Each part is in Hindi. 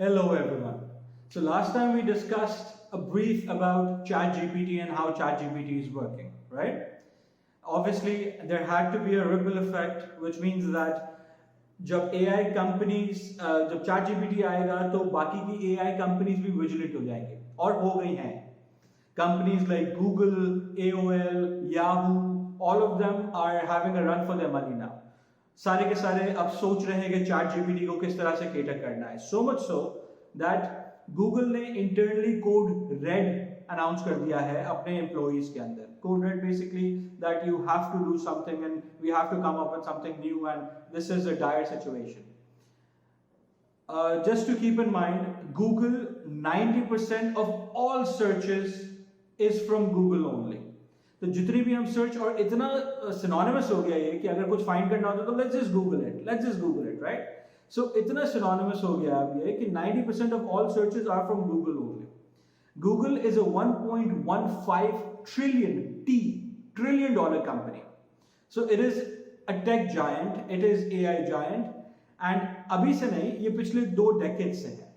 Hello everyone. So last time we discussed a brief about ChatGPT and how ChatGPT is working, right? Obviously there had to be a ripple effect, which means that जब AI companies जब ChatGPT आएगा तो बाकी की AI companies भी vigilant हो जाएंगे और हो गई हैं. Companies like Google, AOL, Yahoo, all of them are having a run for their money now. सारे के सारे अब सोच रहे हैं कि चैट जीपीटी को किस तरह से केटर करना है. So much so that Google ने इंटरनली कोड रेड अनाउंस कर दिया है अपने एम्प्लॉइज के अंदर. Code red basically that you have to do something and we have to come up with something new and this is a dire situation. Just to keep in mind, Google 90% of all searches is from Google only. तो जितनी भी हम सर्च और इतना सिनोनिमस हो गया ये कि अगर कुछ फाइंड करना होता तो let's just Google it right. So इतना सिनोनिमस हो गया अब ये कि 90% of all searches are from Google only. Google is a 1.15 trillion dollar company. So it is a tech giant, it is AI giant and अभी से नहीं, ये पिछले 2 डेकेड्स से है.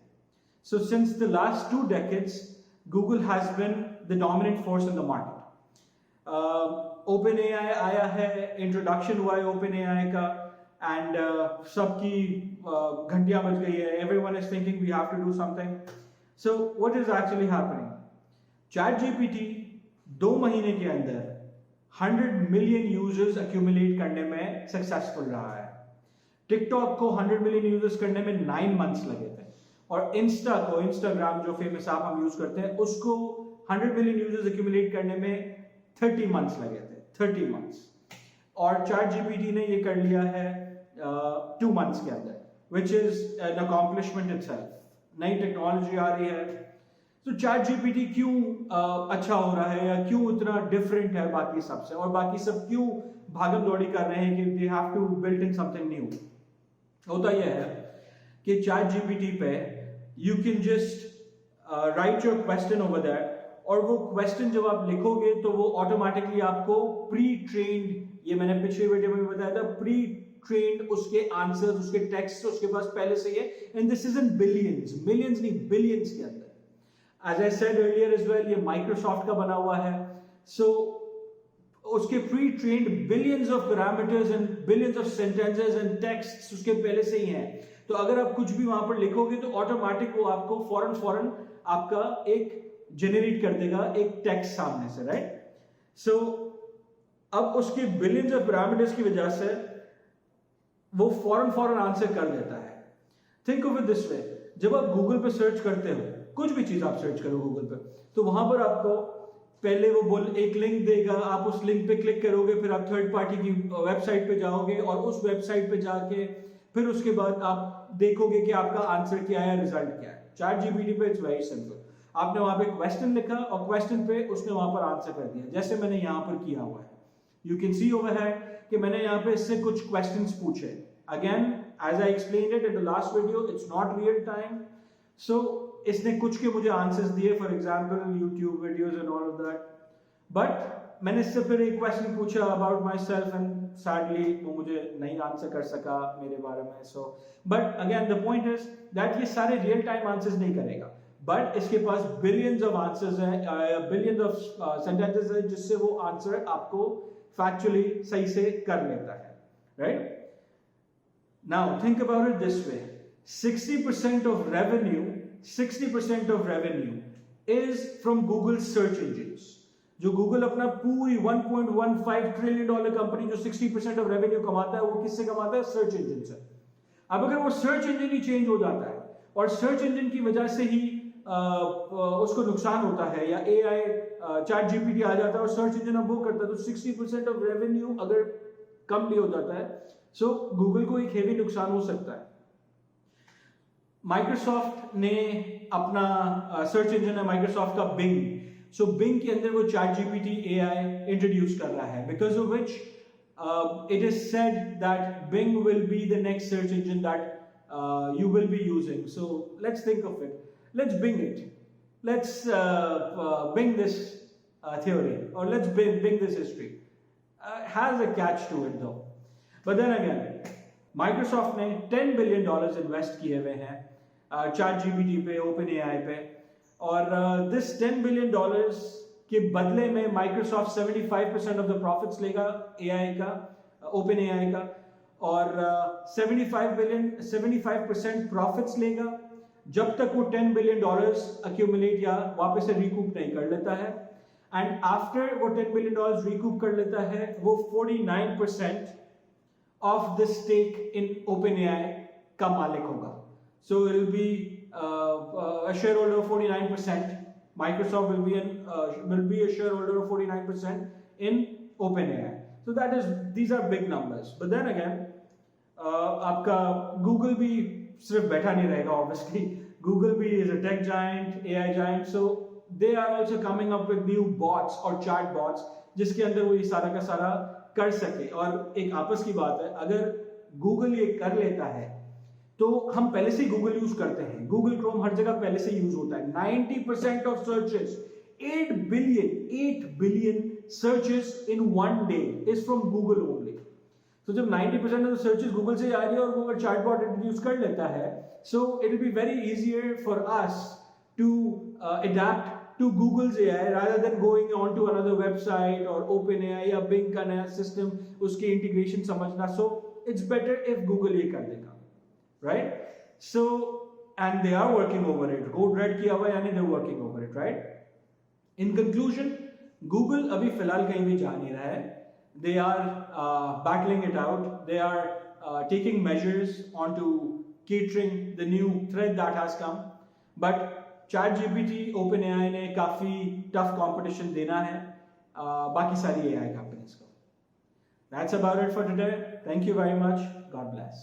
So since the last 2 decades Google has been the dominant force in the market. OpenAI आया है, इंट्रोडक्शन हुआ है OpenAI का एंड सबकी घंटियां बज गई है. Everyone is thinking we have to do something. So what is actually happening? ChatGPT 2 महीने के अंदर 100 मिलियन यूजर्स एक्यूमुलेट करने में सक्सेसफुल रहा है. टिकटॉक को 100 मिलियन यूजर्स करने में 9 मंथ्स लगे थे और इंस्टाग्राम जो फेमस ऐप हम यूज करते हैं उसको 100 मिलियन यूजर्स एक्यूमुलेट करने में 30 मंथ्स लगे थे. 30 मंथ्स. और ChatGPT ने ये कर लिया है 2 मंथ्स के अंदर, which is an accomplishment itself. नई टेक्नोलॉजी आ रही है. तो ChatGPT क्यों अच्छा हो रहा है या क्यों इतना डिफरेंट है बाकी सबसे, और बाकी सब क्यों भागम दौड़ी कर रहे हैं कि they have to build in something new? होता यह है कि ChatGPT पे you can just write your question over that और वो क्वेश्चन जब आप लिखोगे तो वो ऑटोमेटिकली आपको प्री ट्रेन्ड, ये मैंने पिछले वीडियो में बताया था, प्री ट्रेन्ड उसके आंसर्स, उसके टेक्स्ट उसके पास पहले से है. And this is in billions, millions नहीं, बिलियंस के अंदर. As I said earlier as well, ये माइक्रोसॉफ्ट का बना हुआ है. सो उसके pre trained billions of parameters and billions of sentences and text उसके पहले से ही हैं. तो अगर आप कुछ भी वहां पर लिखोगे तो ऑटोमेटिक वो आपको फौरन आपका एक जनरेट कर देगा एक टेक्स्ट सामने से, राइट? सो अब उसके बिलियंस ऑफ पैरामीटर्स की वजह से वो फौरन आंसर कर देता है. Think of it this way, जब आप गूगल पे सर्च करते हो, कुछ भी चीज आप सर्च करो गूगल पे, तो वहां पर आपको पहले वो एक लिंक देगा, आप उस लिंक पे क्लिक करोगे, फिर आप थर्ड पार्टी की वेबसाइट पे जाओगे और उस वेबसाइट पे जाके फिर उसके बाद आप देखोगे कि आपका आंसर क्या है, रिजल्ट क्या है. ChatGPT पे इट्स वेरी सिंपल. आपने वहां पे क्वेश्चन लिखा और क्वेश्चन पे उसने वहां पर आंसर कर दिया, जैसे मैंने यहां पर किया हुआ है. यू कैन सी ओवर है कि मैंने यहां पे इससे कुछ क्वेश्चंस पूछे. Again as I explained it in the last video, it's not real time. So इसने कुछ के मुझे आंसर्स दिए, for example YouTube videos and all of that. But मैंने इससे फिर एक क्वेश्चन पूछा about myself and sadly वो मुझे नहीं आंसर कर सका मेरे बारे में. So but again the point is that ये सारे रियल टाइम आंसर्स नहीं करेगा, बट इसके पास बिलियंस ऑफ आंसर्स हैं, बिलियंस ऑफ सेंटेंसेस हैं जिससे वो आंसर आपको फैक्चुअली सही से कर लेता है, right? Now think about it this way, 60% of revenue is from Google search engines. जो गूगल अपना पूरी 1.15 ट्रिलियन डॉलर कंपनी जो 60% ऑफ रेवेन्यू कमाता है, वो किससे कमाता है? सर्च इंजन से. अब अगर वो सर्च इंजन ही चेंज हो जाता है और सर्च इंजन की वजह से ही उसको नुकसान होता है, या AI ChatGPT आ जाता है और सर्च इंजन अब वो करता है, तो 60% ऑफ रेवेन्यू अगर कम भी हो जाता है, सो गूगल को एक हेवी नुकसान हो सकता है. माइक्रोसॉफ्ट ने अपना सर्च इंजन है माइक्रोसॉफ्ट का Bing. सो Bing के अंदर वो ChatGPT AI इंट्रोड्यूस कर रहा है, because of which it is said that Bing will be the next search engine that you will be using. So let's think of it. Let's Bing it. Let's Bing this theory, or let's Bing this history. Has a catch to it though. But then again, Microsoft ने $10 billion इन्वेस्ट किए हुए हैं ChatGPT पे, OpenAI पे, और दिस $10 बिलियन के बदले में माइक्रोसॉफ्ट 75% ऑफ द प्रॉफिट्स लेगा AI का, OpenAI का, और 75% प्रॉफिट्स लेगा जब तक वो $10 बिलियन अक्यूमुलेट या वापस से रिकूप नहीं कर लेता है। एंड आफ्टर वो $10 बिलियन रिकूप कर लेता है, वो 49% of the stake in OpenAI का मालिक होगा। So it will be a shareholder of 49%. Microsoft will be a shareholder of 49% in OpenAI. So these are big numbers. But then again, आपका Google भी सिर्फ बैठा नहीं रहेगा obviously. Google भी is a tech giant, AI giant. So they are also coming up with new bots or chat bots जिसके अंदर वो ये सारा का सारा कर सके। और एक आपस की बात है, अगर Google ये कर लेता है तो हम पहले से गूगल यूज करते हैं, गूगल क्रोम हर जगह पहले से यूज होता है। 90% of searches, 8 billion searches in one day is from Google only. तो जब 90% ऑफ सर्चेस गूगल से आ रही है और वो अगर चैटबॉट इंट्रोड्यूस कर लेता है, so it will be very easier for us to adapt to Google's AI rather than going on to another website or OpenAI या Bing का नया सिस्टम, उसकी इंटीग्रेशन समझना। So it's better if Google ये कर देगा, right? So, and they are working over it. Code red किया हुआ यानी they're working over it, right? In conclusion, Google अभी फिलहाल कहीं भी जा नहीं रहा है. They are battling it out. They are taking measures onto catering the new threat that has come. But ChatGPT, OpenAI ने काफी tough competition देना है बाकी सारी AI companies को. That's about it for today. Thank you very much. God bless.